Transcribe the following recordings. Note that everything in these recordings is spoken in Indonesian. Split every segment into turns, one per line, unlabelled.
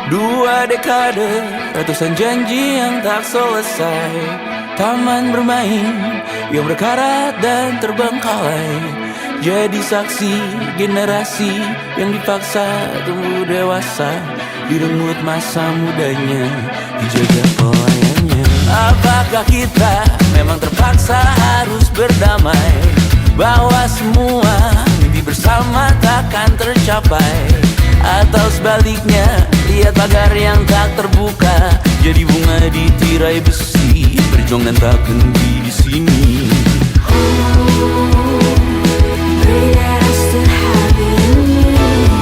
Dua dekade, ratusan janji yang tak selesai, taman bermain yang berkarat dan terbengkalai, jadi saksi generasi yang dipaksa tumbuh dewasa, direnggut masa mudanya, dijaga pelayannya. Apakah kita memang terpaksa harus berdamai, bahwa semua mimpi bersama takkan tercapai? Atau sebaliknya, lihat pagar yang tak terbuka, jadi bunga di tirai besi, berjuang dan tak henti di sini.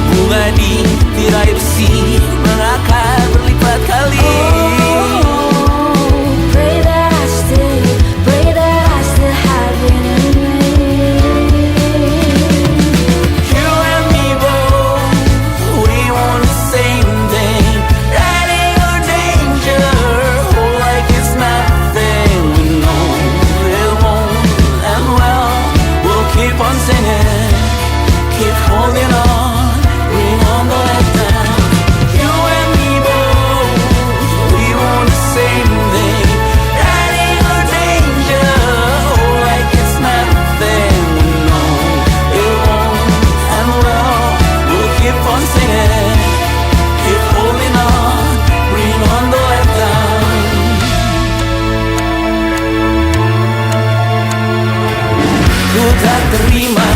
Bunga di tirai besi mengakar berlipat kali. Tak terima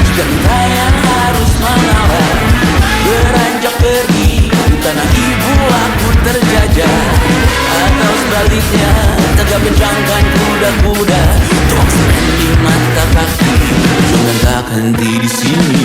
jika kita yang harus mengalah, beranjak pergi di tanah ibu aku terjajah. Atau sebaliknya, tegak kencangkan kuda-kuda, tuangkan di mata kaki, jangan tak henti di sini.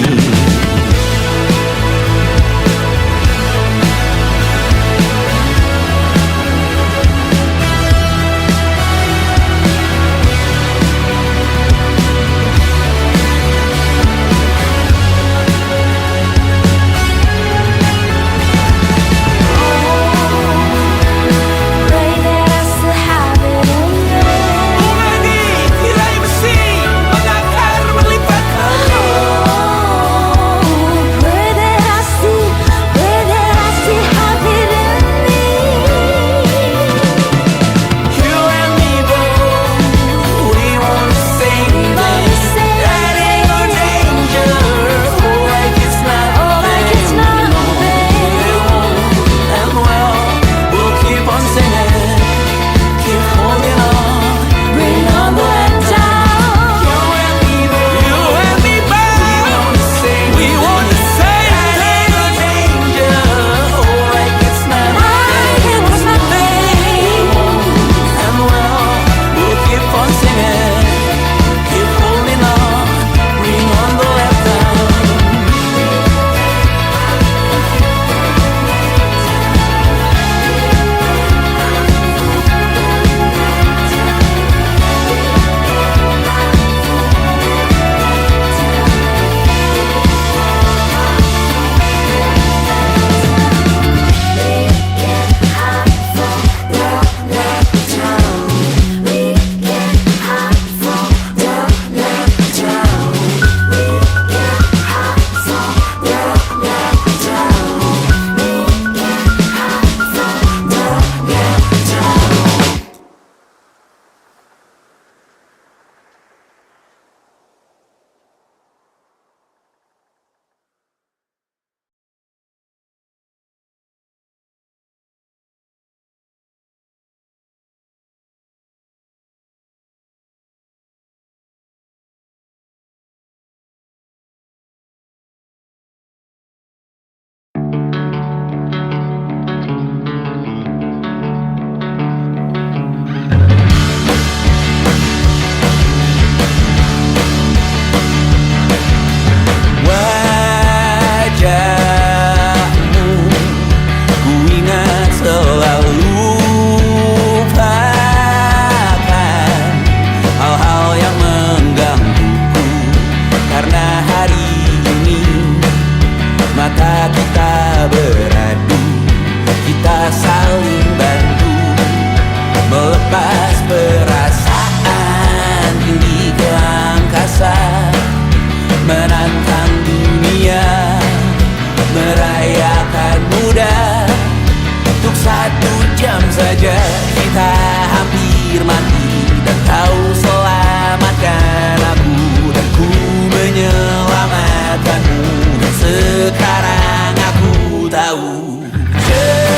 tahu. Cerita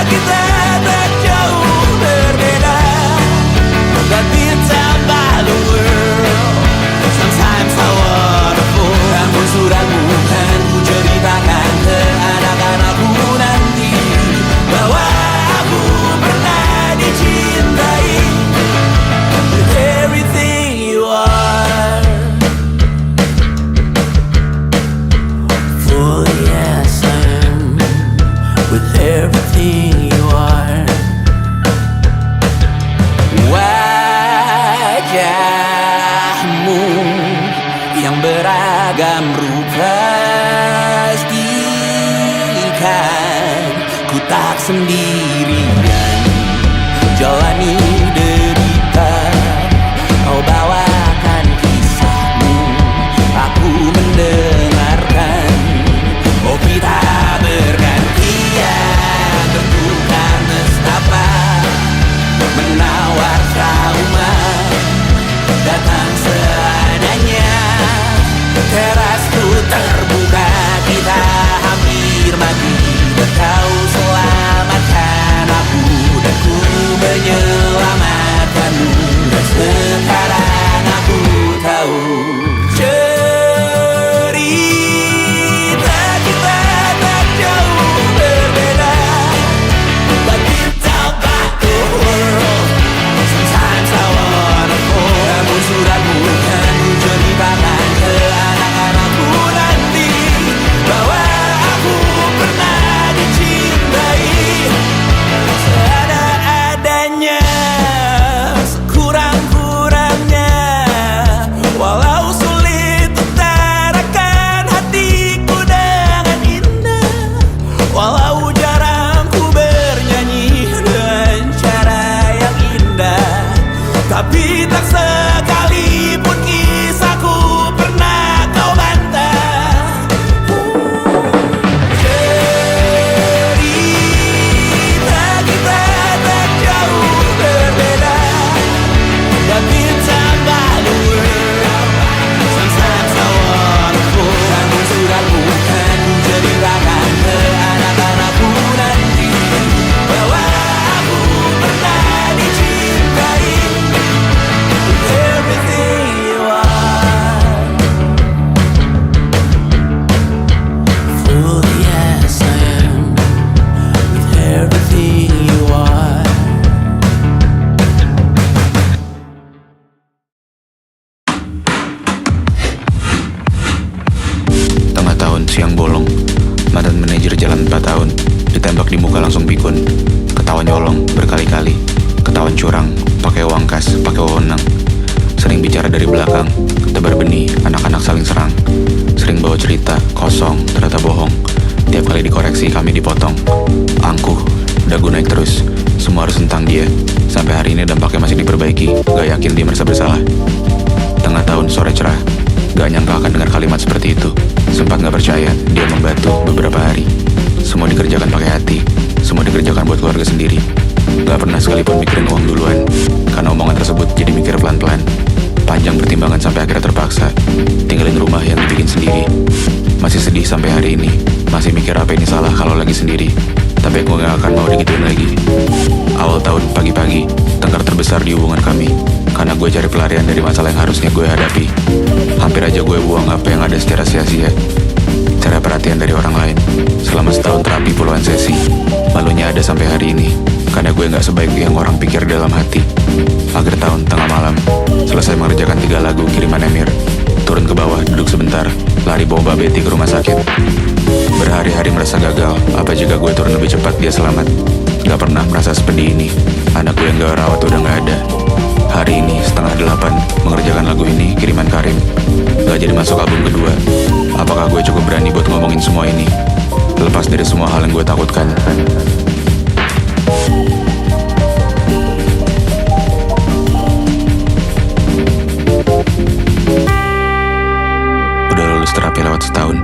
kita tak jauh berbeda, but it's about the world. Sometimes I wanna fall. Namun sudah bukan ku ceritakan ke anak-anakku nanti bahwa aku pernah dicintai with everything you are. For yes I am with everything you are. Wajahmu yang beragam rupa pastikan ku tak sendirian jalani derita. Kau bawakan kisahmu, aku mendengarkan. Kopi tak bergantian, tentukan nestapa menawar trauma datang seadanya. Terasku terbuka, kita hampir mati, dan kau selamatkan aku, dan ku menyelamatkanmu. Dan sekarang aku tahu cerita kita tak jauh berbeda, but it's about the world. Sometimes I wanna fall. Namun sudah bukan ku ceritakan ke anak-anakku nanti bahwa aku pernah dicintai seada-adanya, sekurang-kurangnya. Walau sulit utarakan hatiku dengan indah, walau jarang ku bernyanyi dengan cara yang indah, tapi tak sekalipun kisahku pernah kau bantah. Cerita kita tak jauh berbeda, but it's about the world. Sometimes I wanna fall. Namun sudah bukan ku ceritakan ke anak-anakku nanti bahwa aku pernah dicintai with everything you are. Full yes I am with everything you are.
Tengah tahun siang bolong, mantan manajer jalan 4 tahun ditembak di muka langsung pikun. Ketahuan nyolong berkali-kali, ketahuan curang, pakai uang kas, pakai wewenang. Sering bicara dari belakang, tebar benih, anak-anak saling serang. Sering bawa cerita, kosong, ternyata bohong. Tiap kali dikoreksi kami dipotong. Angkuh, dagu naik terus, semua harus tentang dia. Sampai hari ini dampaknya masih diperbaiki, gak yakin dia merasa bersalah. Tengah tahun sore cerah, gak nyangka akan dengar kalimat seperti itu. Sempat gak percaya, dia membatu beberapa hari. Semua dikerjakan pakai hati, semua dikerjakan buat keluarga sendiri. Gak pernah sekalipun mikirin uang duluan, karena omongan tersebut jadi mikir pelan-pelan. Panjang pertimbangan sampai akhirnya terpaksa tinggalin rumah yang dibikin sendiri. Masih sedih sampai hari ini, masih mikir apa ini salah kalau lagi sendiri. Tapi gue gak akan mau digituin lagi. Awal tahun pagi-pagi, tengkar terbesar di hubungan kami, karena gue cari pelarian dari masalah yang harusnya gue hadapi. Hampir aja gue buang apa yang ada secara sia-sia. Cari perhatian dari orang lain. Selama setahun terapi puluhan sesi, malunya ada sampai hari ini, karena gue gak sebaik yang orang pikir dalam hati. Akhir tahun tengah malam, selesai mengerjakan 3 lagu kiriman Emir, turun ke bawah, duduk sebentar, lari bawa Mbak Betty ke rumah sakit. Berhari-hari merasa gagal, apa jika gue turun lebih cepat dia selamat. Gak pernah merasa seperti ini, anakku yang gak rawat udah gak ada. Hari ini setengah 8, mengerjakan lagu ini kiriman Karim. Gak jadi masuk album kedua. Apakah gue cukup berani buat ngomongin semua ini, lepas dari semua hal yang gue takutkan? Udah lulus terapi lewat setahun.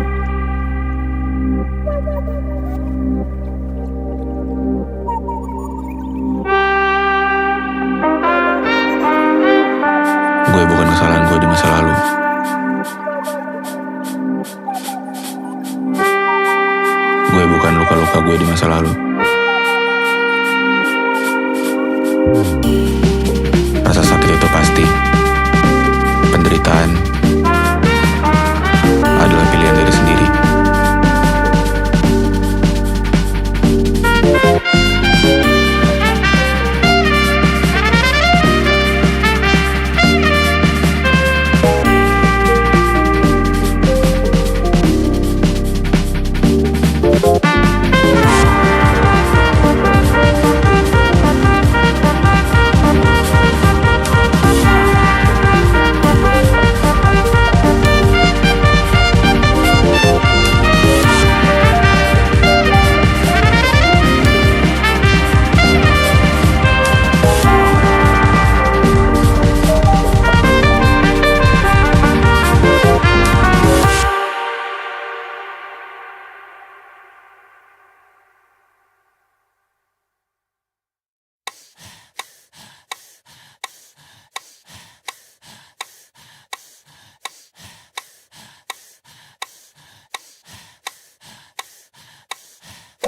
Gue bukan kesalahan gue di masa lalu. gue bukan luka-luka gue di masa lalu. Rasa sakit itu pasti. Penderitaan adalah pilihan diri sendiri.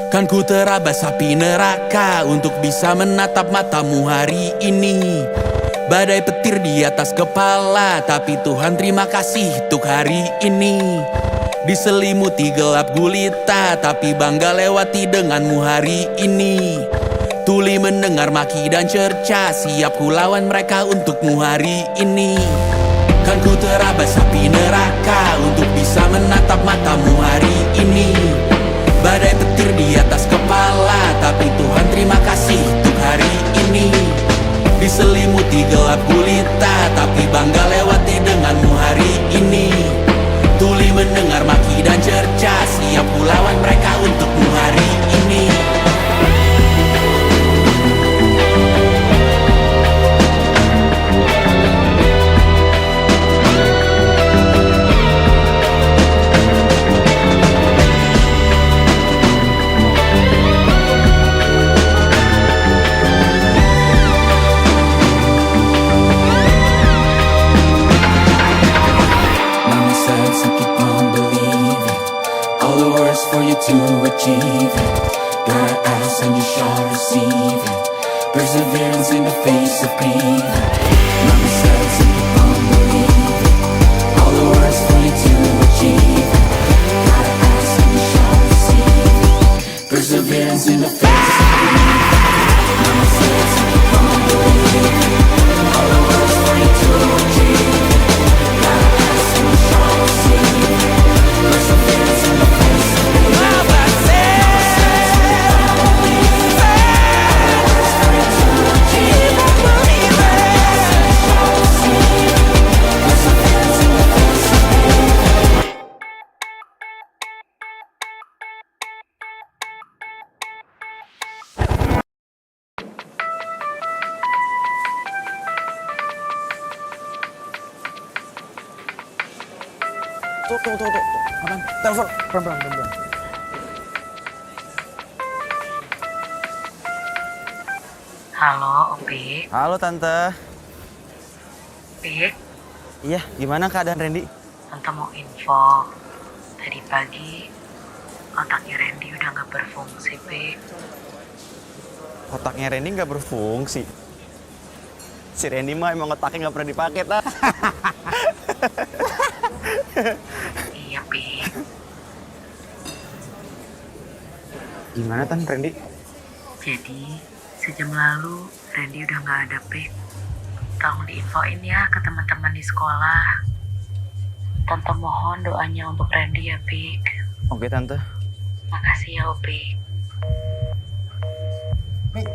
Kan ku terabas api neraka untuk bisa menatap matamu hari ini. Badai petir di atas kepala, tapi Tuhan terima kasih untuk hari ini. Diselimuti gelap gulita, tapi bangga lewati denganmu hari ini. Tuli mendengar maki dan cerca, siap ku lawan mereka untukmu hari ini. Kan ku terabas api neraka untuk bisa menatap matamu hari ini. Badai petir di atas kepala, tapi Tuhan terima kasih untuk hari ini. Diselimuti gelap gulita, tapi bangga lewati denganmu hari ini. Tuli mendengar maki dan cerca, siap ku lawan mereka untukmu hari ini. For you to achieve it, gotta ask and you shall receive it. Perseverance in the face of pain. Mama says and keep on believing. All the words for you to achieve it, gotta ask and you shall receive it. Perseverance in the face of pain. Mama says and keep on believing. All the words for you to achieve it, gotta ask and you shall receive it. Perseverance in the face of pain.
Tuh. Apaan? Telepon. Pelan-pelan.
Halo, Opik.
Halo, Tante.
Opik,
Iya, gimana keadaan Randy?
Tante mau info. Tadi pagi, otaknya Randy udah gak berfungsi, Pik.
Otaknya Randy nggak berfungsi. Si Randy mah emang otaknya nggak pernah dipakai, lah.
Iya, Pik.
Gimana, Tan, Randy?
Jadi, sejam lalu, Randy udah gak ada, Pik. Tolong diinfoin ya ke teman-teman di sekolah. Tante mohon doanya untuk Randy ya, Pik.
Oke, Tante.
Makasih ya, Opik.
Pik,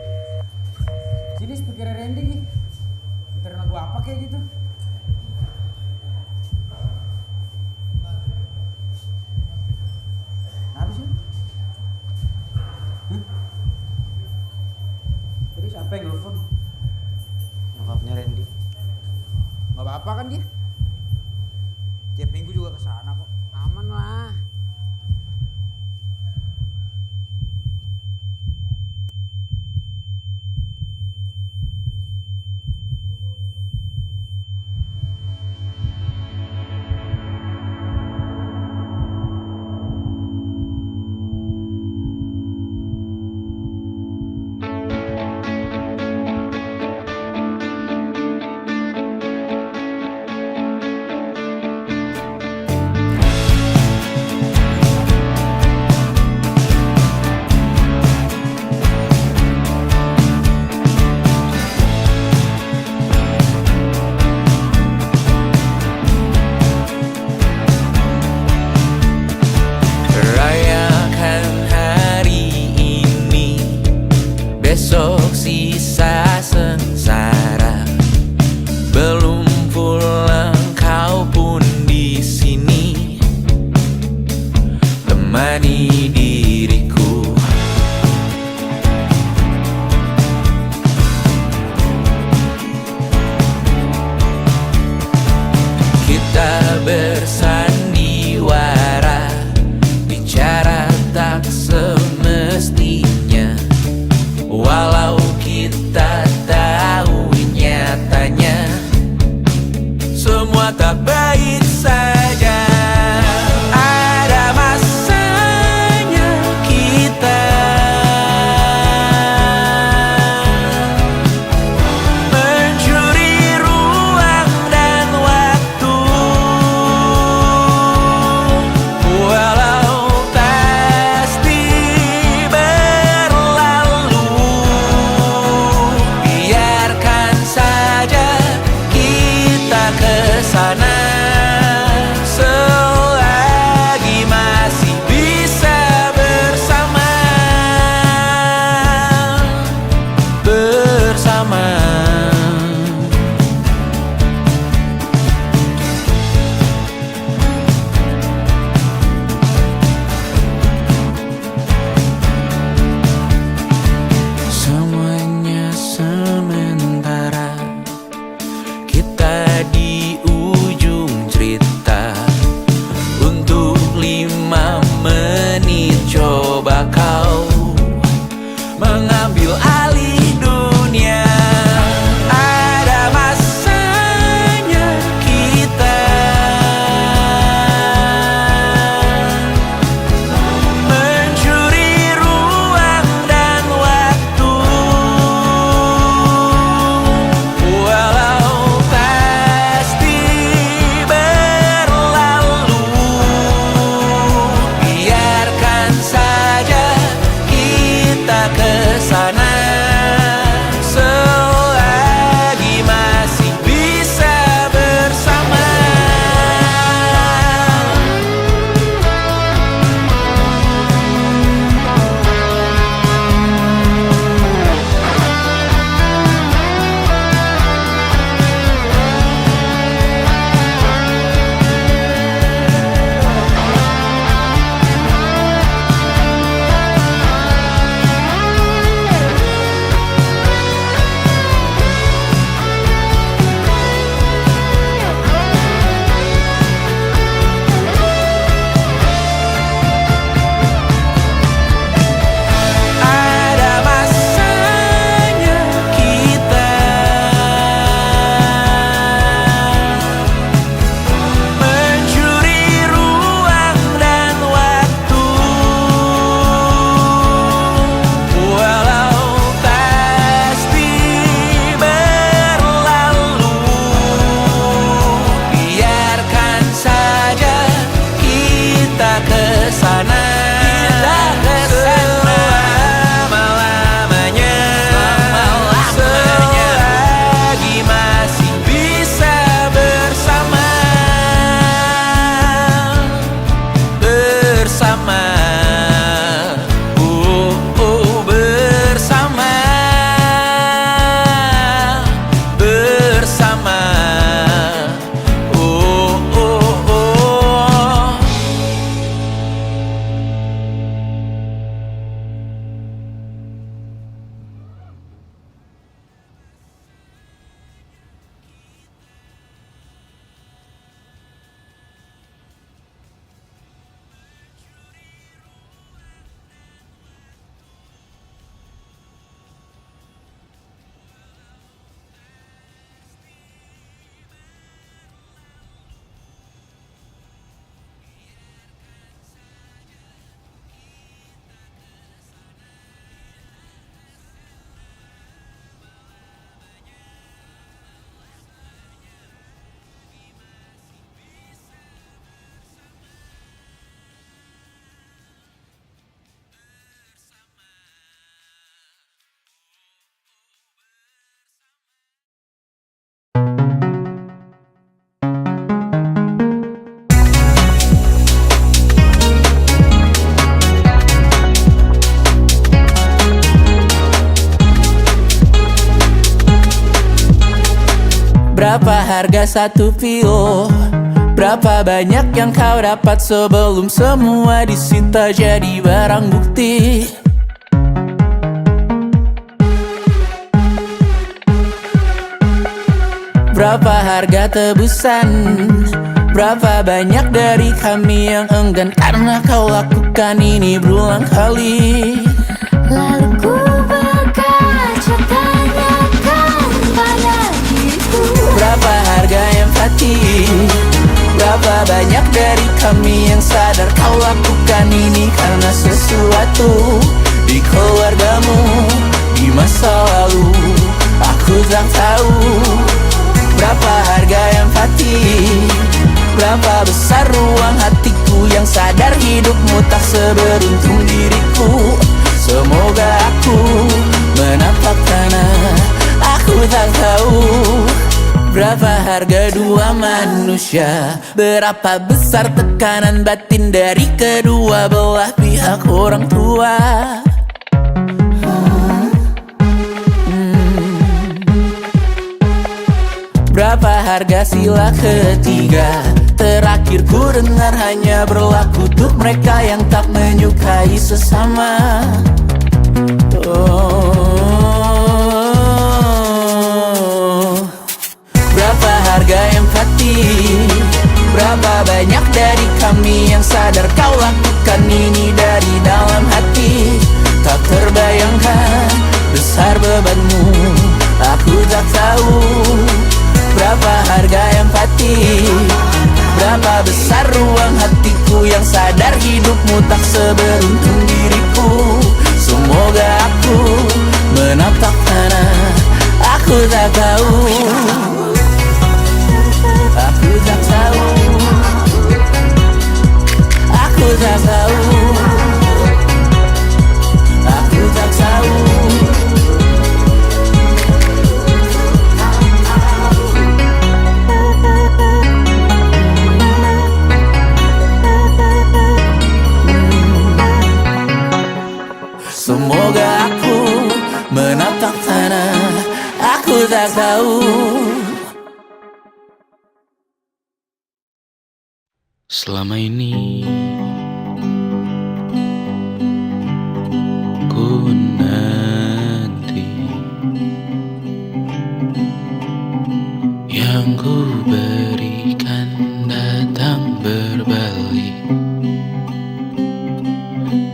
sini speaker Randy nih. Puterin lagu apa kayak gitu? Kenapa sih? Tadi siapa yang nelfon?
Nyokapnya Randy.
Gak apa-apa kan dia? Tiap minggu juga kesana kok. Aman lah.
demi diriku. Kita bersandiwara, bicara tak semestinya, walau kita tahu nyatanya semua tak baik saja. Ada masanya kita mencuri ruang dan waktu, walau pasti berlalu. Biarkan saja kita kesana selagi masih bisa bersama. Semuanya sementara, kita di ujung cerita. Untuk 5 menit coba kau mengambil alih dunia. Ada masanya kita mencuri ruang dan waktu, walau pasti berlalu. Biarkan saja kita kesana selagi masih bisa bersama. Ada masanya kita mencuri ruang dan waktu, walau pasti berlalu. Biarkan saja kita kesana selama-lamanya, selagi masih bisa bersama. Bersama, bersama, bersama, oh. Berapa harga satu pio? Berapa banyak yang kau dapat sebelum semua disita jadi barang bukti? Berapa harga tebusan? Berapa banyak dari kami yang enggan karena kau lakukan ini berulang kali?
Lalu ku berkaca tanyakan pada diriku,
Berapa harga empati? Berapa banyak dari kami yang sadar kau lakukan ini karena sesuatu di keluargamu di masa lalu? Aku tak tahu. Berapa harga empati? Berapa besar ruang hatiku yang sadar hidupmu tak seberuntung diriku? Semoga aku menatap tanah. Aku tak tahu. Berapa harga dua manusia? Berapa besar tekanan batin dari kedua belah pihak orang tua? Berapa harga sila ketiga? Terakhir ku dengar hanya berlaku untuk mereka yang tak menyukai sesama. Berapa harga empati? Berapa banyak dari kami yang sadar kau lakukan ini dari dalam hati? Tak terbayangkan besar bebanmu, aku tak tahu. Berapa harga empati? Berapa besar ruang hatiku yang sadar hidupmu tak seberuntung diriku? Semoga aku menatap tanah. Aku tak tahu. Aku tak tahu. Aku tak tahu. Aku tak tahu. Semoga aku menatap tanah. Aku tak tahu.
Selama ini ku nanti yang ku berikan datang berbalik,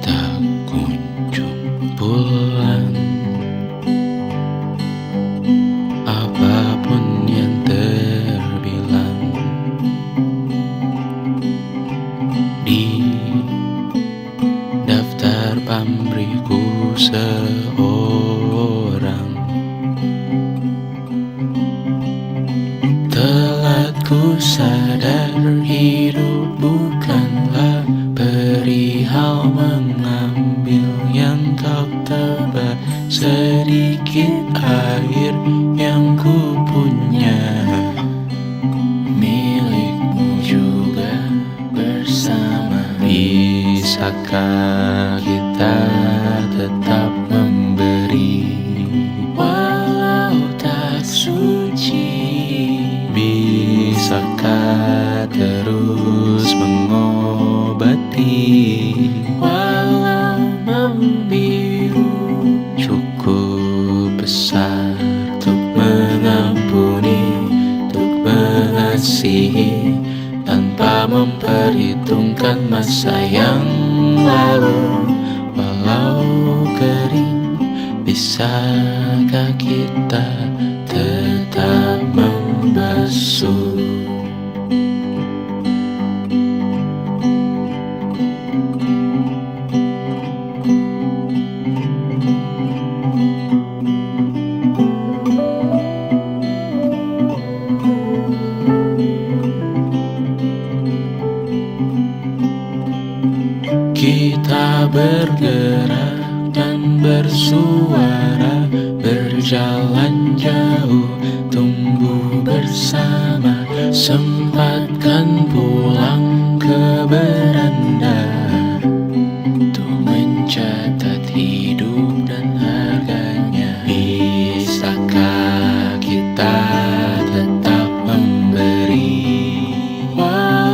tak kunjung pulang. Apapun yang terbilang di daftar pamrihku seorang, telah ku sadar hidup bukanlah perihal mengambil yang kau tebar. Sedikit air yang ku punya milikmu juga bersama. Bisakah kita tetap memberi walau tak suci? Bisakah terus mengobati walau membiru? Cukup besar untuk mengampuni, untuk mengasihi, tanpa memperhitungkan masa yang lalu. Walau kering, bisakah kita tetap membasuh? Kita bergerak dan bersuara, berjalan jauh, tumbuh bersama. Sempatkan pulang ke beranda untuk mencatat hidup dan harganya. Bisakah kita tetap memberi walau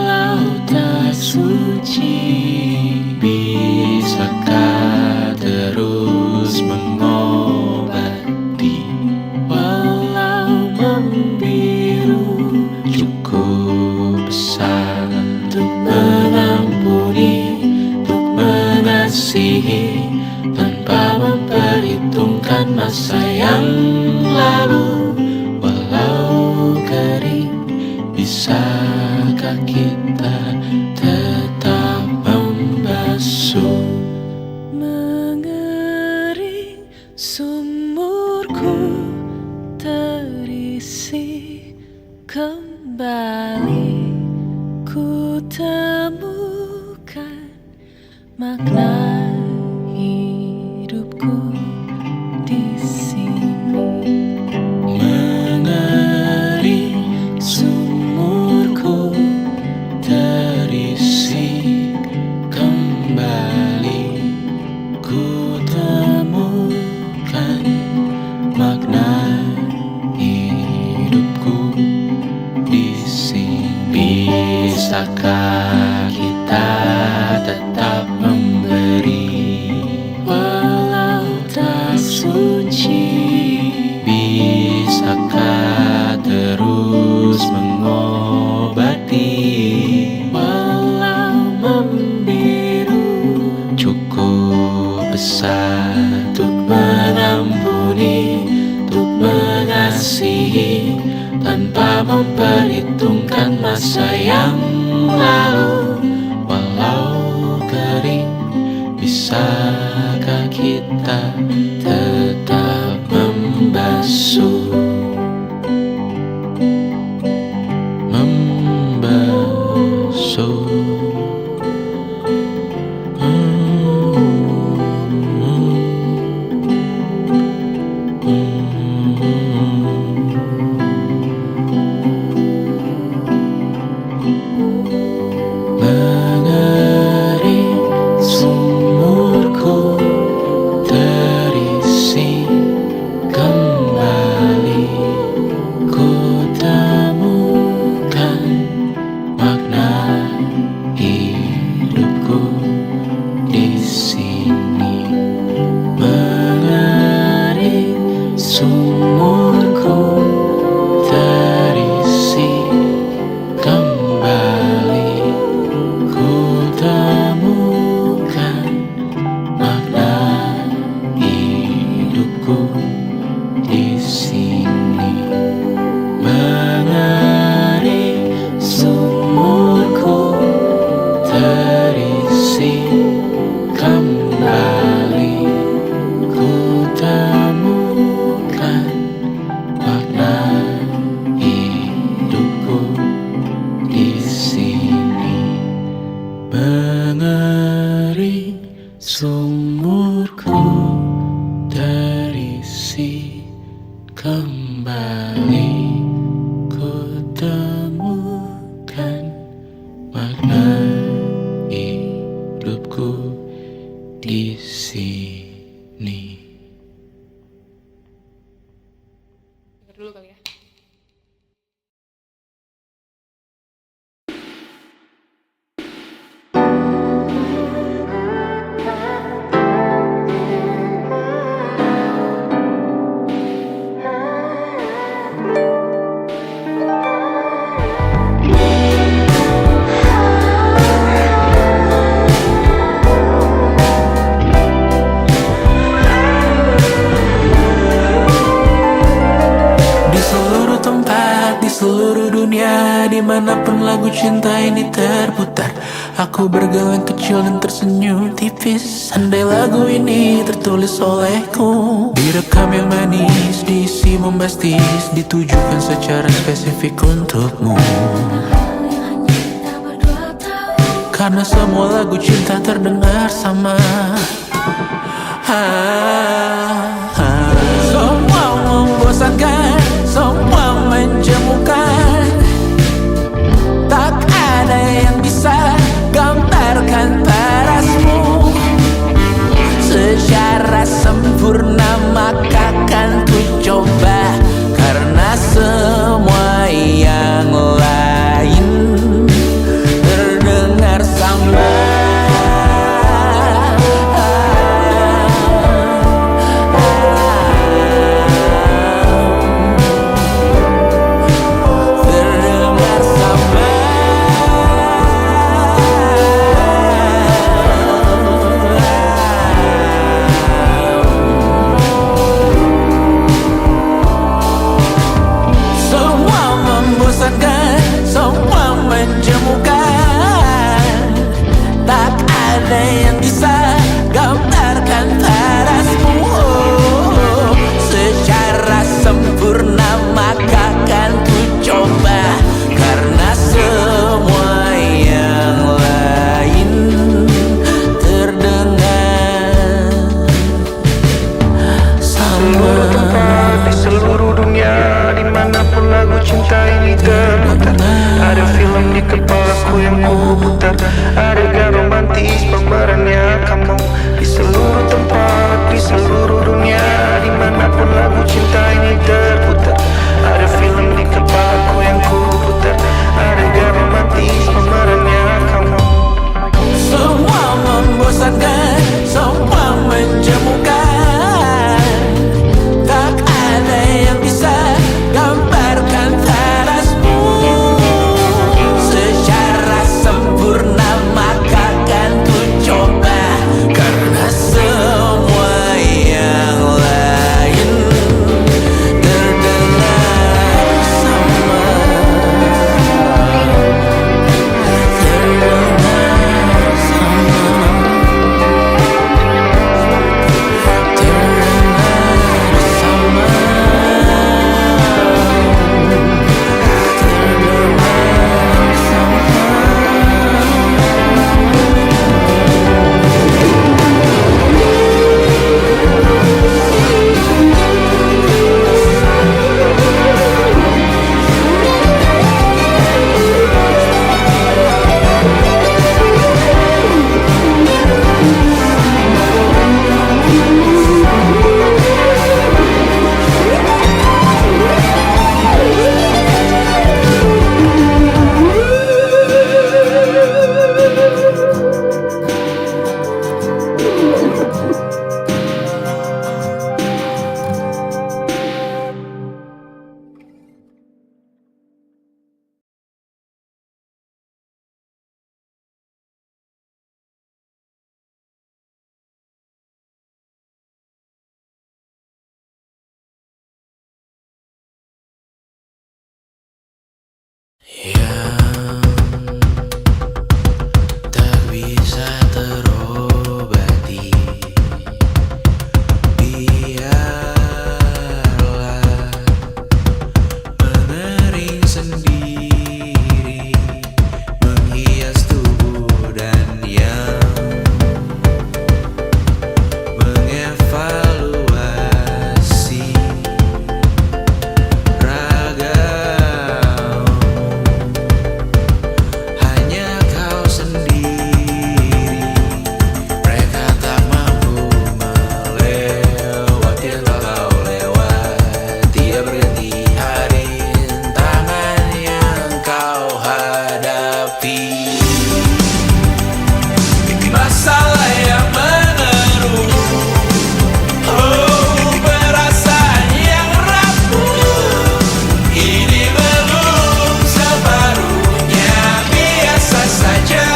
mengasihi tanpa memperhitungkan masa yang lalu. Walau kering, bisakah kita tetap membasuh? Mengering sumurku terisi kembali, ku temukan makna hidupku di sini. Mengering sumurku terisi kembali, ku temukan makna hidupku di sini. Bisakah kita tetap memberi walau tak suci? Bisakah terus mengobati walau membiru? Cukup besar untuk mengampuni, untuk mengasihi tanpa memperhitungkan masa yang lalu. Walau kering, bisakah kita tetap membasuh? Membasuh. Mengering sumurku terisi kembali, ku temukan makna hidupku di sini. Mengering sumurku terisi kembali, ku temukan makna hidupku di sini. Mengering sumurku terisi kembali, ku temukan makna hidupku di sini. Mengering sumurku terisi kembali, ku temukan makna hidupku di sini.
Dulu kali ya.
Di seluruh tempat, di seluruh dunia, dimanapun lagu cinta ini terputar, aku bergeleng kecil dan tersenyum tipis. Andai lagu ini tertulis olehku, direkam yang manis, diisi bombastis, ditujukan secara spesifik untukmu. Karena semua lagu cinta terdengar sama. Semua membosankan, semua menjemukan, tak ada yang bisa gambarkan parasmu secara sempurna. Maka kan ku coba, karena semua yang lain terdengar sama. yang tak bisa terobati. Biarlah mengering sendiri, menghias tubuh dan yang mengevaluasi ragam. Hanya kau sendiri, mereka tak mampu melewati yang kau lewati. Dia berganti hari, tangan yang kau hadapi. Masalah yang mengeruh, oh perasaan yang rapuh. Ini belum separuhnya, biasa saja.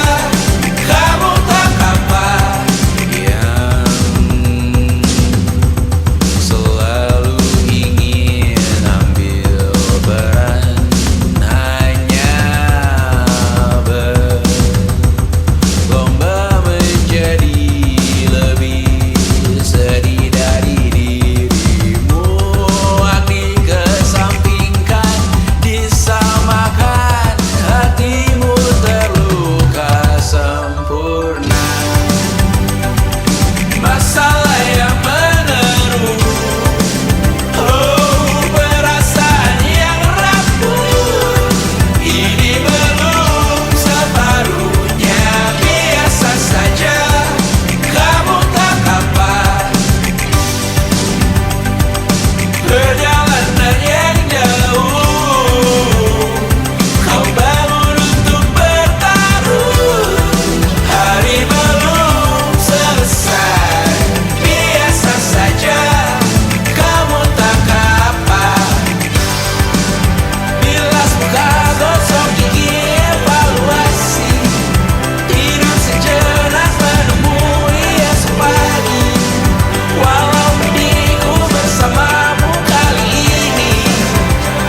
Kamu tak apa yang selalu ingin ambil peran, hanya berlomba menjadi lebih sedih dari dirimu. Hati kesampingkan, disamakan, hatimu terluka sempurna. Masalah yang meneru, oh perasaan yang rapuh. Ini belum separuhnya, biasa saja. Kamu tak apa perjalanan yang jauh. Kau bangun untuk bertaruh, hari belum selesai, biasa saja. Kamu tak apa. Bilas muka, gosok gigi, evaluasi. Tidur sejenak, menemui esok pagi. Walau pedihku bersamamu kali ini,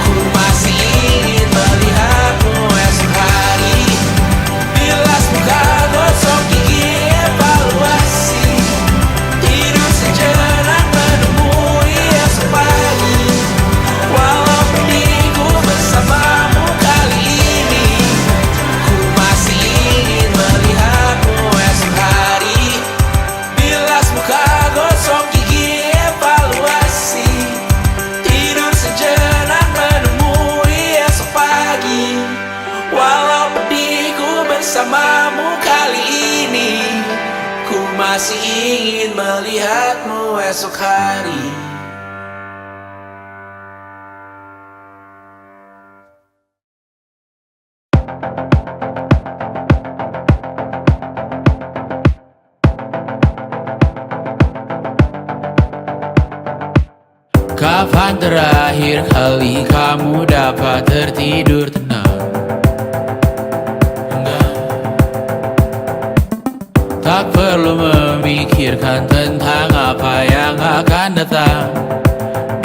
ku masih ingin melihatmu esok hari. Bilas muka, gosok gigi, evaluasi. Tidur sejenak, menemui esok pagi. Walau pedihku bersamamu kali ini, ku masih ingin melihatmu esok hari. Bilas muka, gosok gigi, evaluasi. Tidur sejenak, menemui esok pagi. Walau pedihku bersamamu kali ini, ku masih ingin melihatmu esok hari. Kapan terakhir kali kamu dapat tertidur tenang? Enggak. Tak perlu memikirkan tentang apa yang akan datang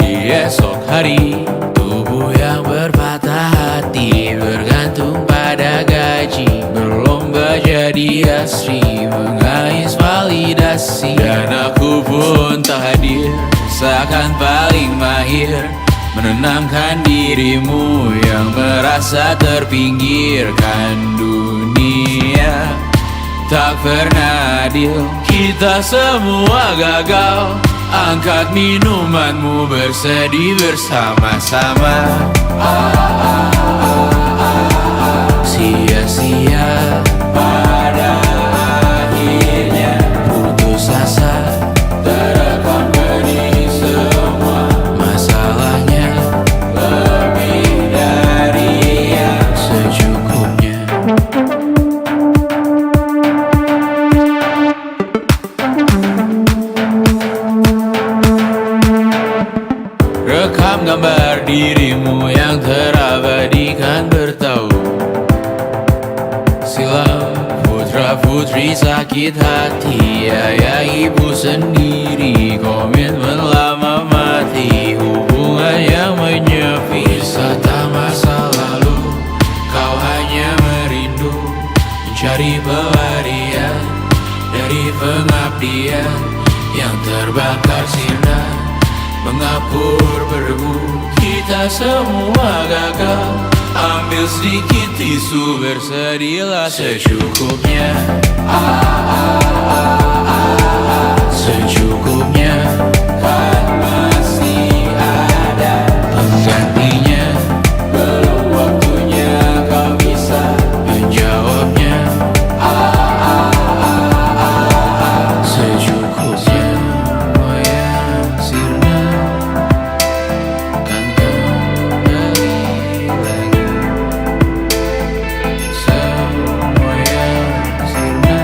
di esok hari. Tubuh yang berpatah hati bergantung pada gaji, berlomba jadi asri, mengais validasi. Dan aku pun tak hadir, seakan paling mahir menenangkan dirimu yang merasa terpinggirkan dunia. Tak pernah adil, kita semua gagal. Angkat minumanmu, bersedih bersama-sama. Sia-sia pada akhirnya, putus asa, terekam benih semua. Masalahnya lebih dari yang secukupnya. Rekam gambar dirimu yang terabadikan bertahun silam. Putra-putri sakit hati, ayah ibu sendiri, komitmen lama mati, hubungan yang menyepi. Wisata masa lalu yang terbakar sinar, mengapur berdebu. Kita semua gagal. Ambil sedikit tisu, bersedialah secukupnya. Secukupnya, kan masih ada penggantinya. Belum waktunya kau bisa menjawabnya. Secukupnya, wayang sirna kan kembali lagi. Semua yang sirna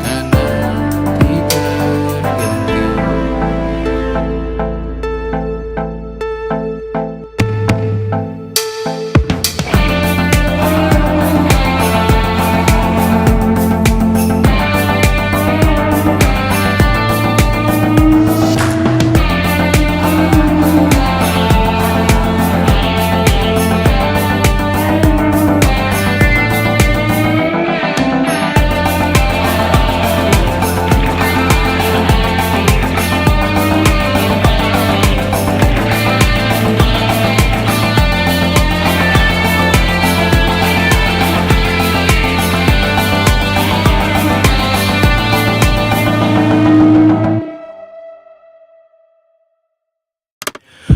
kan nanti berganti.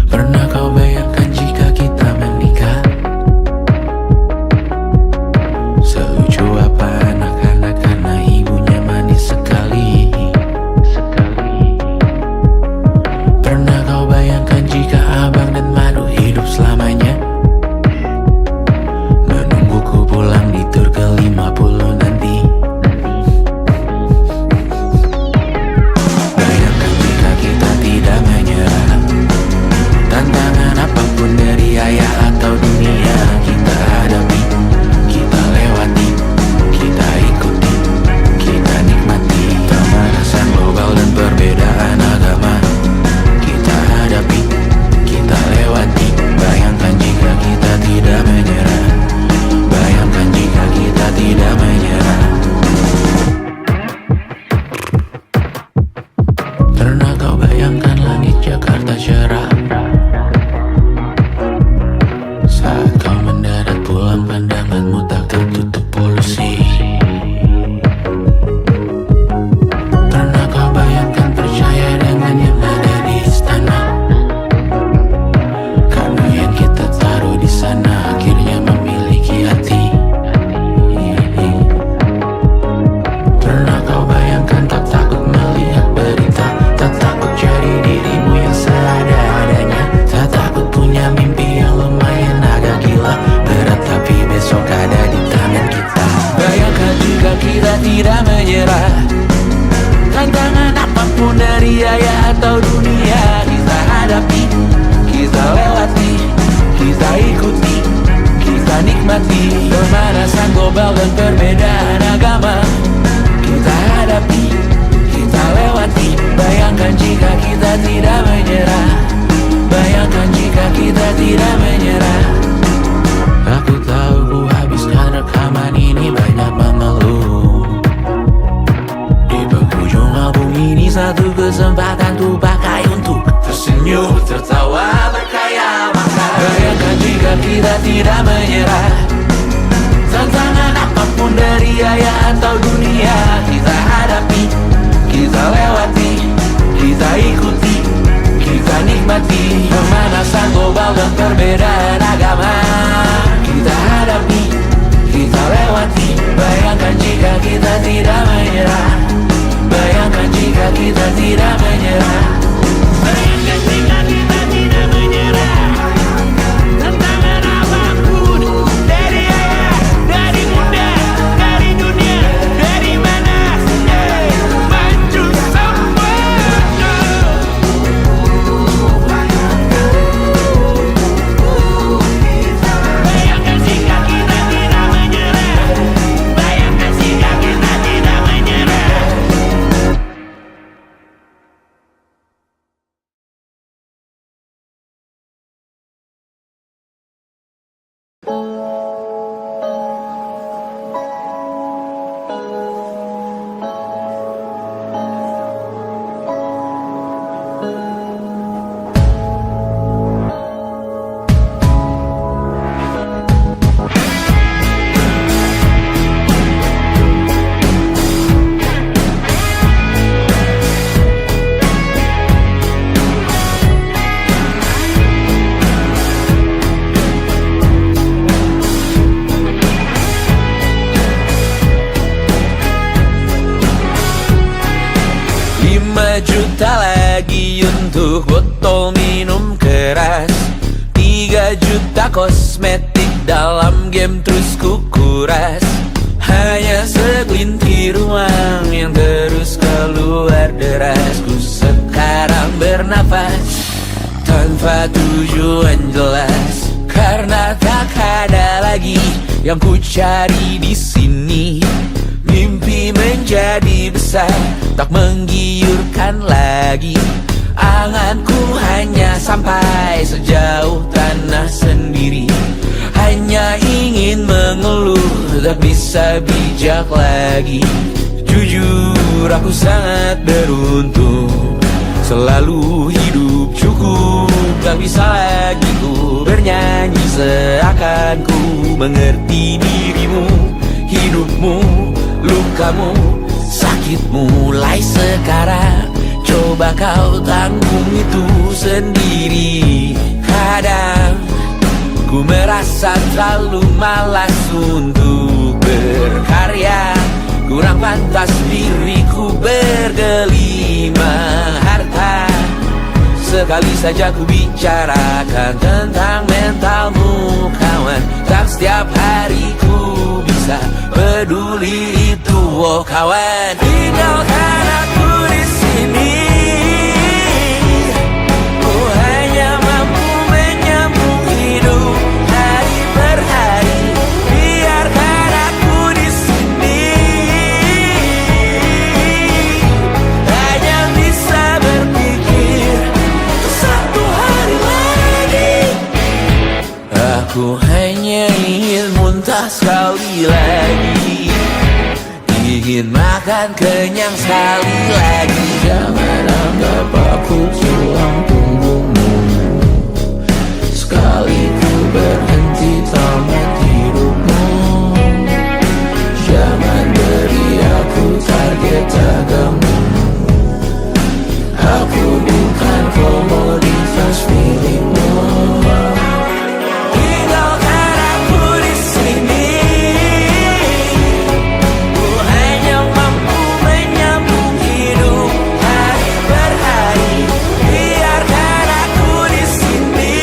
Pernah kau bayangkan jika kita menikah? Selucu apa anak-anak karena ibunya manis sekali. Pernah kau bayangkan jika abang dan madu hidup selamanya? Menungguku pulang di tur ke-50 nanti. Bayangkan jika kita tidak menyerah. Tantangan apapun dari ayah atau dunia, kita hadapi, kita lewati, kita ikuti, kita nikmati. Pemanasan global dan perbedaan agama, kita hadapi, kita lewati. Bayangkan jika kita tidak menyerah. Bayangkan jika kita tidak menyerah. Pernah kau bayangkan langit Jakarta cerah saat kau mendarat pulang, pandanganmu tak tertutup polusi. Pernah kau bayangkan percaya dengan yang ada di istana, karena yang kita taruh di sana akhirnya memiliki hati. Pernah kau bayangkan tak takut melihat berita, tak takut jadi dirimu yang seada-adanya, tak takut punya mimpi yang lumayan agak gila, berat tapi besok ada di tangan kita. Bayangkan jika kita tidak menyerah. Tantangan apapun dari ayah atau dunia, kita hadapi, kita lewati, kita ikuti, kita nikmati. Pemanasan global dan perbedaan agama, kita hadapi, kita lewati. Bayangkan jika kita tidak menyerah. Bayangkan jika kita tidak menyerah. Aku tahu ku habiskan rekaman ini banyak mengeluh. Di penghujung album ini satu kesempatan ku pakai untuk tersenyum, tertawa, berkhayal maka. Bayangkan jika kita tidak menyerah. Tantangan apapun dari ayah atau dunia, kita hadapi, kita lewati, kita ikuti, kita nikmati. Pemanasan global dan perbedaan agama, kita hadapi, kita lewati. Bayangkan jika kita tidak menyerah. Bayangkan jika kita tidak menyerah. Bayangkan jika kita tidak menyerah. Tantangan apapun dari ayah, dari bunda, dari dunia, dari mana saja, maju semua. Bayangkan jika kita tidak menyerah. Bayangkan jika kita tidak menyerah. juta lagi untuk botol minum keras, 3 juta kosmetik dalam game terus kukuras. Hanya segelintir uang yang terus keluar deras. Ku sekarang bernafas tanpa tujuan jelas, karena tak ada lagi yang ku cari di sini. Mimpi menjadi besar, tak menggiurkan lagi. Anganku hanya sampai sejauh tanah sendiri. Hanya ingin mengeluh, tak bisa bijak lagi. Jujur aku sangat beruntung, selalu hidup cukup. Tak bisa lagi ku bernyanyi seakan ku mengerti dirimu. Hidupmu, lukamu, sakitmu mulai sekarang. Coba kau tanggung itu sendiri. Kadang ku merasa terlalu malas untuk berkarya. Kurang pantas diriku bergelima harta. Sekali saja ku bicarakan tentang mentalmu kawan. Tak setiap hari ku bisa peduli itu, oh kawan. Tinggalkan aku di sini. Ku hanya mampu menyambung hidup hari per hari. Biarkan aku di sini. Hanya bisa berpikir satu hari lagi. Aku hanya ingin muntah sekali lagi, ingin makan kenyang sekali lagi. Jangan anggap aku tulang punggungmu. Sekali ku berhenti tamat hidupmu. Jangan beri aku target daganmu. Aku bukan komoditas milikmu. Tinggalkan aku di sini. Ku hanya mampu menyambung hidup hari per hari. Biarkan aku di sini.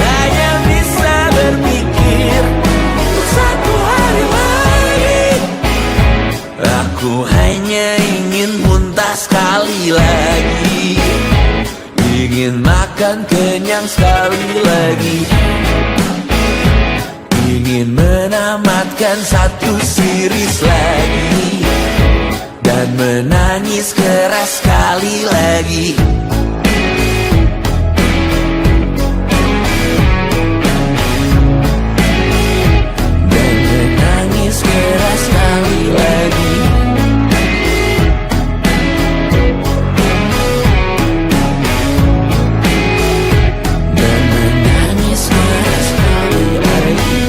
Hanya bisa berpikir untuk satu hari lagi. Aku hanya ingin muntah sekali lagi, ingin makan kenyang sekali lagi, ingin menamatkan satu series lagi, dan menangis keras sekali lagi. Dan menangis keras sekali lagi. Dan menangis keras sekali lagi.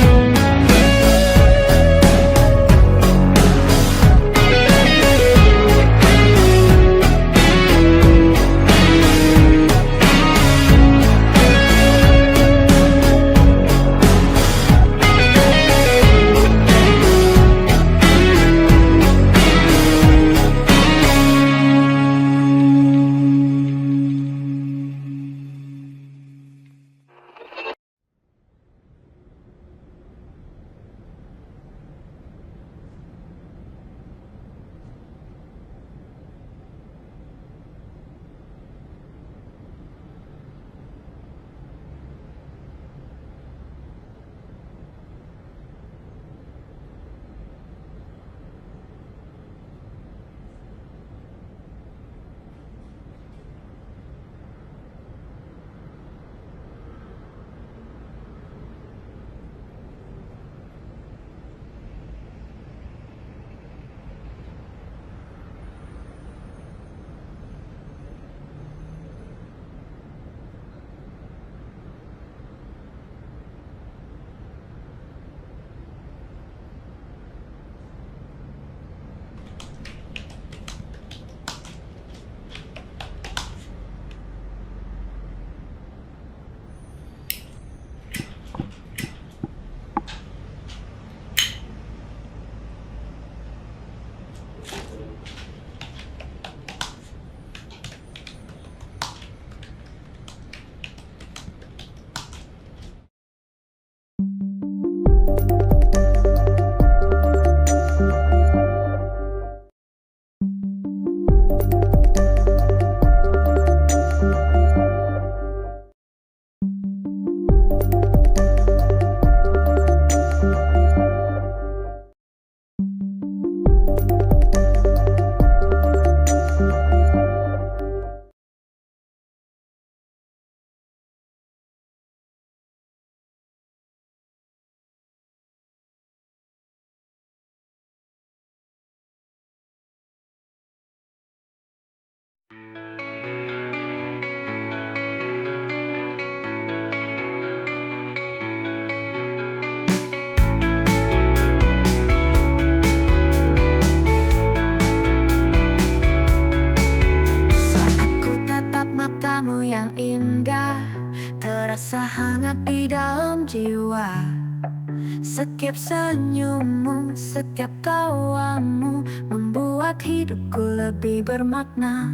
Setiap senyummu, setiap tawamu membuat hidupku lebih bermakna.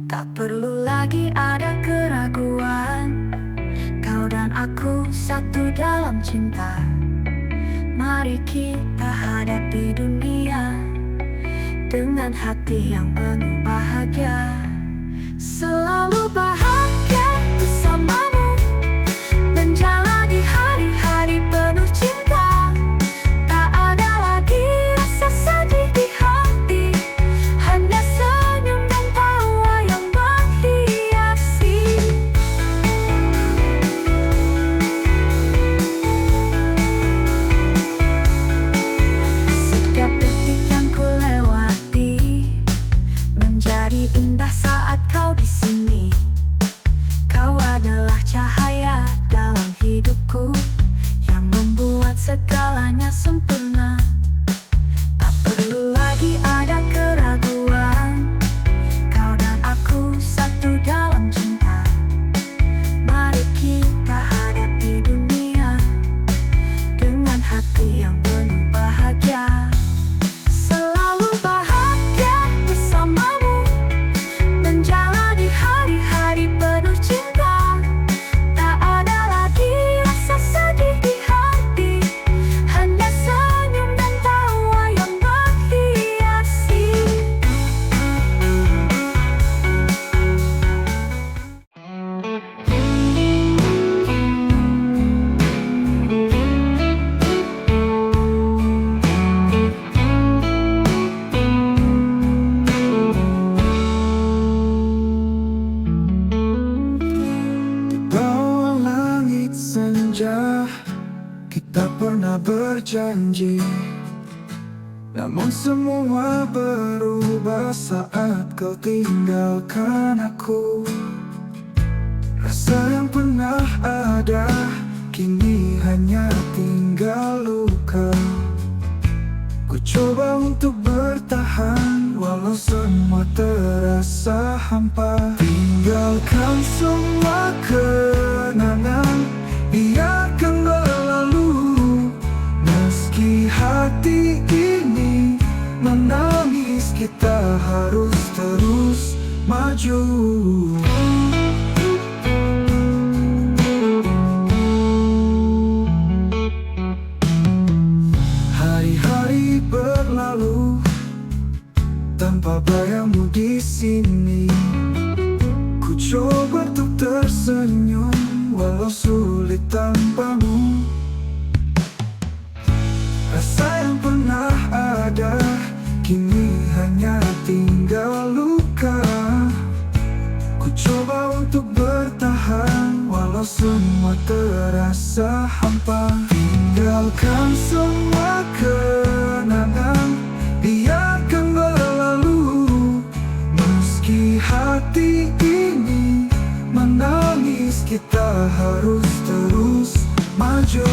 Tak perlu lagi ada keraguan, kau dan aku satu dalam cinta. Mari kita hadapi dunia dengan hati yang penuh bahagia. Selalu bahagia bersamamu, menjalani hari-hari penuh cinta. Tak ada lagi rasa sedih di hati, hanya senyum dan tawa yang menghiasi. Setiap detik yang ku lewati menjadi indah saat kau di sini. Kau adalah cahaya dalam hidupku yang membuat segalanya sempurna. Tak perlu lagi ada keraguan, kau dan aku satu dalam cinta. Mari kita hadapi dunia dengan hati yang penuh bahagia. Selalu bahagia bersamamu, menjalani hari-hari penuh cinta. Tak ada lagi rasa sedih di hati, hanya senyum dan tawa yang menghiasi.
Bawah langit senja, kita pernah berjanji. Namun semua berubah saat kau tinggalkan aku. Rasa yang pernah ada kini hanya tinggal luka. Ku coba untuk bertahan walau semua terasa hampa. Tinggalkan semua kenangan, biarkan berlalu. Meski hati ini menangis, kita harus terus maju. Hari-hari berlalu tanpa bayangmu di sini. Ku coba untuk tersenyum walau sulit tanpamu. Rasa yang pernah ada kini hanya tinggal luka. Ku coba untuk bertahan walau semua terasa hampa. Tinggalkan semua kenangan, biarkan berlalu. Meski hati ini menangis, kita harus terus maju.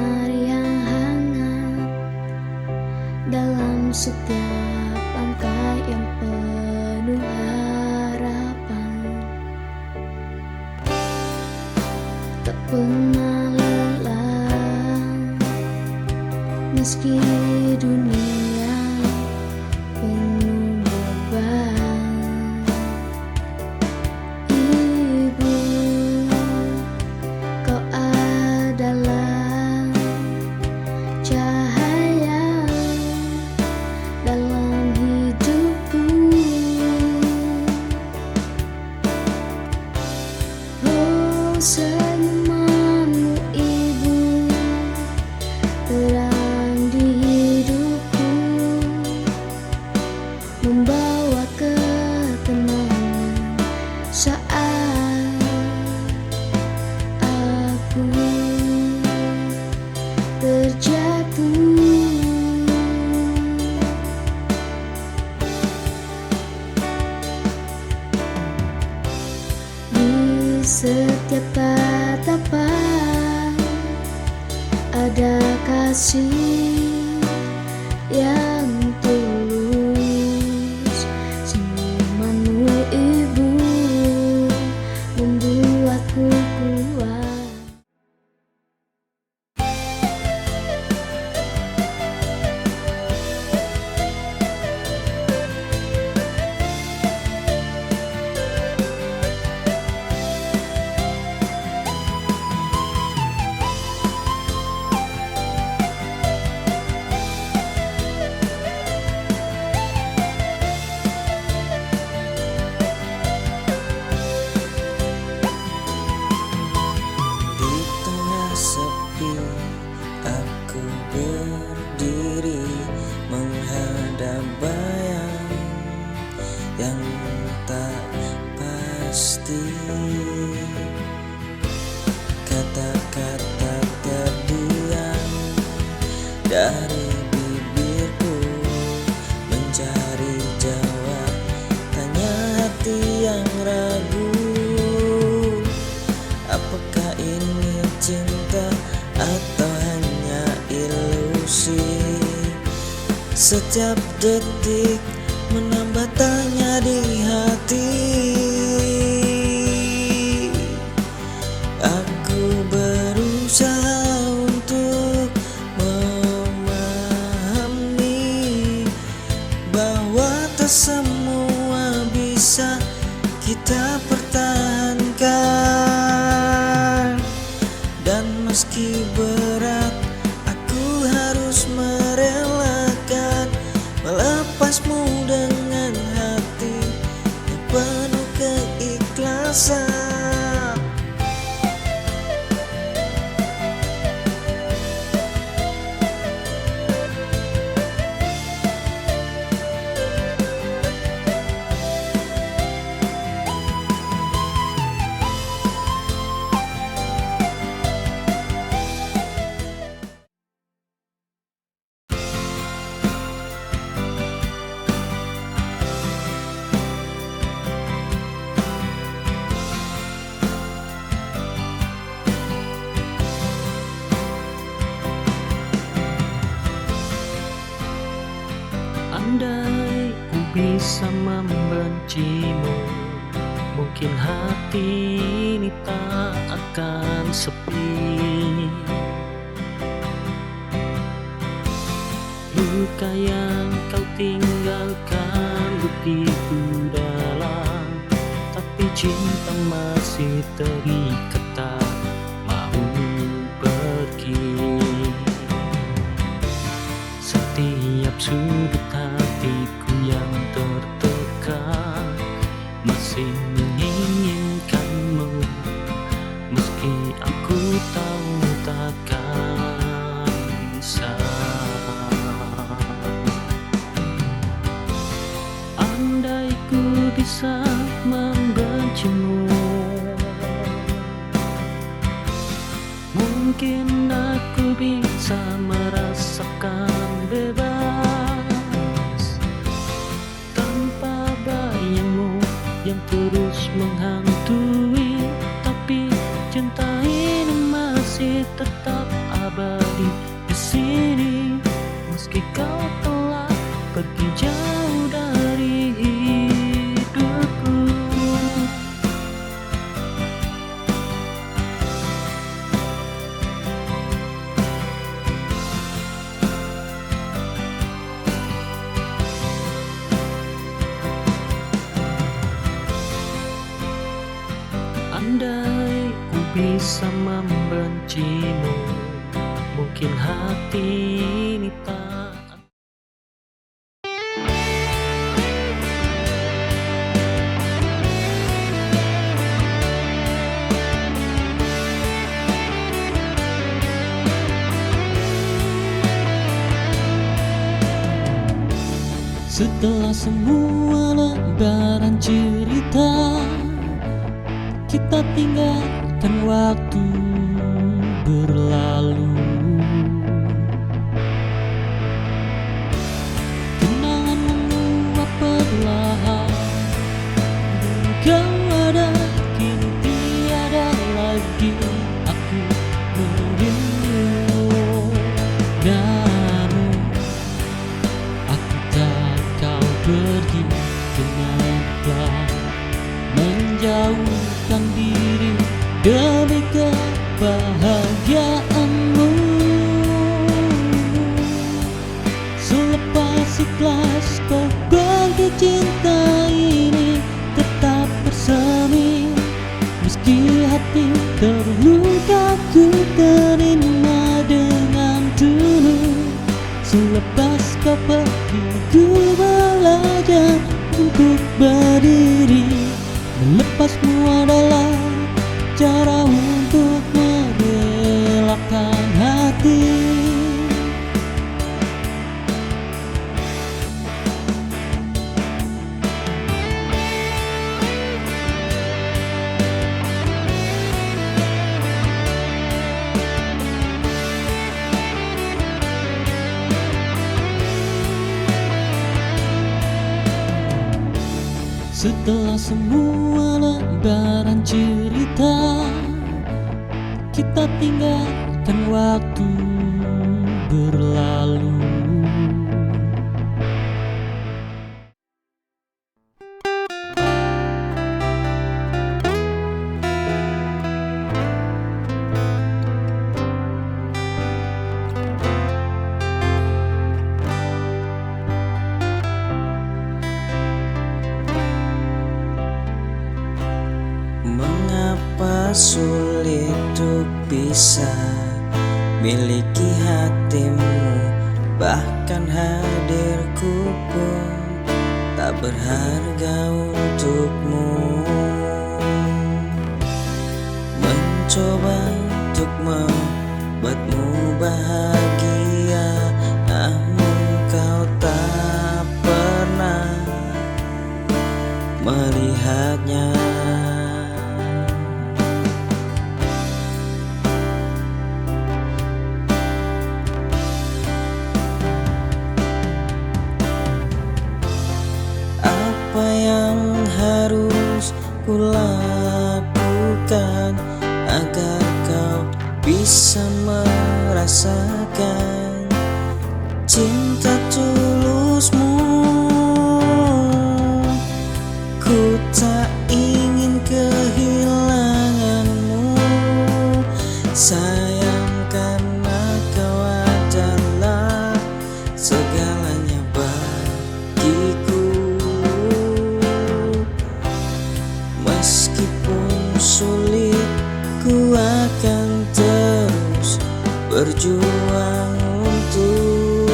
sinar yang hangat dalam setiap langkah yang penuh harapan. Tak pernah lelah meski dunia penuh beban. Ibu, kau adalah cahaya dalam hidupku. Oh, senyumanmu ibu, terang di hidupku, membawa ketenangan saat aku terjatuh. Di setiap tatapan ada kasih yang tulus. Senyumanmu ibu membuatku kuat.
Di tengah sepi aku berdiri menghadap bayang yang tak pasti. Kata-kata terdiam dari bibirku mencari jawab tanya hati yang ragu. Apakah ini cinta atau hanya ilusi? Setiap detik menambah tanya di hati. Aku berusaha untuk memahami bahwa tak semua bisa kita pertahankan. Dan meski berat, aku harus merelakan melepasmu dengan hati yang penuh keikhlasan.
Andai ku bisa membencimu, mungkin hati ini tak akan sepi. Luka yang kau tinggalkan begitu dalam, tapi cinta masih terikat tak mau pergi. Setiap sudut hatiku yang tertekan masih menginginkanmu, meski aku tahu takkan bisa. Andai ku bisa membencimu, mungkin aku bisa merasakan bebas tanpa bayangmu yang terus menghantui. Tapi cinta ini masih tetap abadi bikin hati ini tak. Setelah semua lembaran cerita, kita tinggalkan waktu berlalu. Kenangan menguap perlahan. Dulu kau ada, kini tiada lagi. Aku merindu, namun aku tak kau pergi. Kenapa menjauhkan diri demi kebahagiaanmu? Selepas ikhlas kau bangkit, cinta ini tetap bersemi. Meski hati terluka, ku terima dengan tulus. Selepas kau pergi, ku belajar untuk berdiri. Melepasmu adalah cara untuk merelakan hati. Setelah semua lembaran cerita, kita tinggalkan waktu berlalu.
Mengapa sulit untuk bisa miliki hatimu? Bahkan hadirku pun tak berharga untukmu. Mencoba untuk membuatmu bahagia, namun kau tak pernah melihatnya. Apa yang harus kulakukan agar kau bisa merasakan cinta tulusmu? Ku tak ingin kehilanganmu, sayang, karena kau adalah segalanya bagiku. Meskipun sulit, ku akan terus berjuang untuk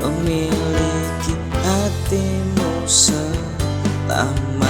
memiliki hatimu selamanya.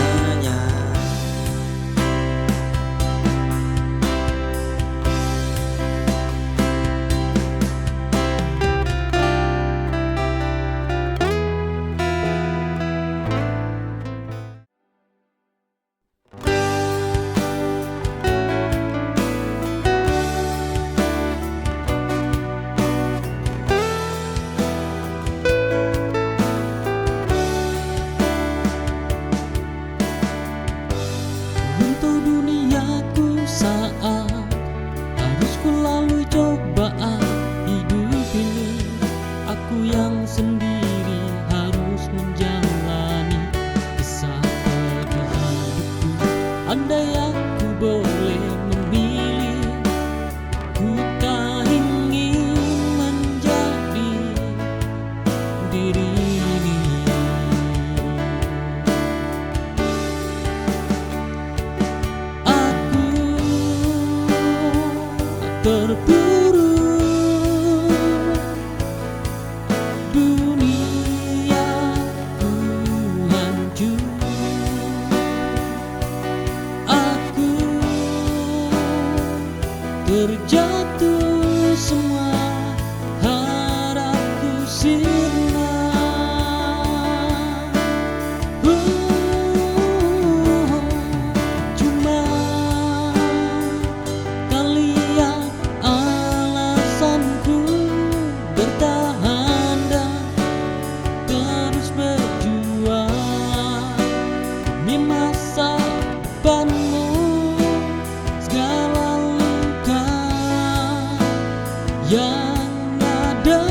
yang ada.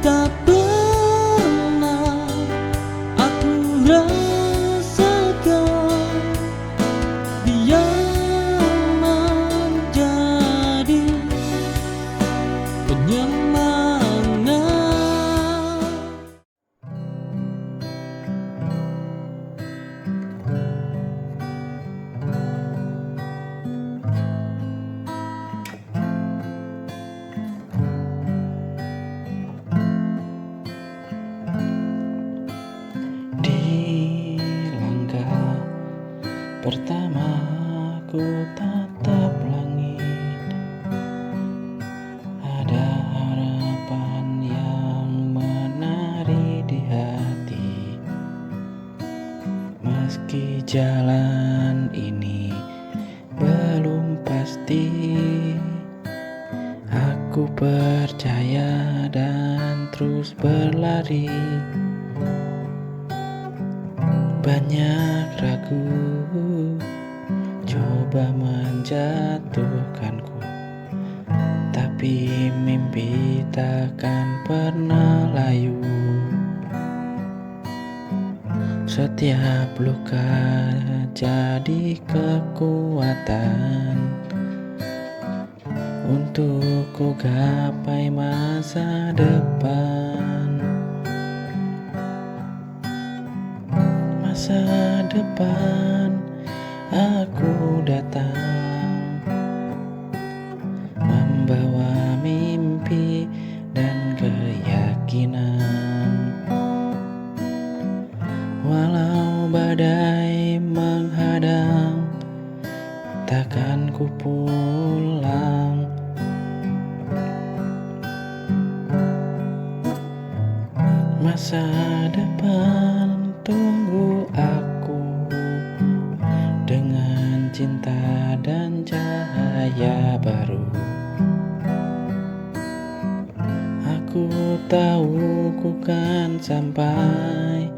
Tak pernah aku rasakan dia menjadi penyemangat.
Di langkah pertama ku tatap langit, ada harapan yang menari di hati. Meski jalan ini belum pasti, aku percaya dan terus berlari. Banyak ragu coba menjatuhkanku, tapi mimpi takkan pernah layu. Setiap luka jadi kekuatan untuk ku gapai masa depan. Masa depan aku datang membawa mimpi dan keyakinan. Walau badai menghadang, takkan ku pulang. Masa depan tunggu aku dengan cinta dan cahaya baru. Aku tahu ku kan sampai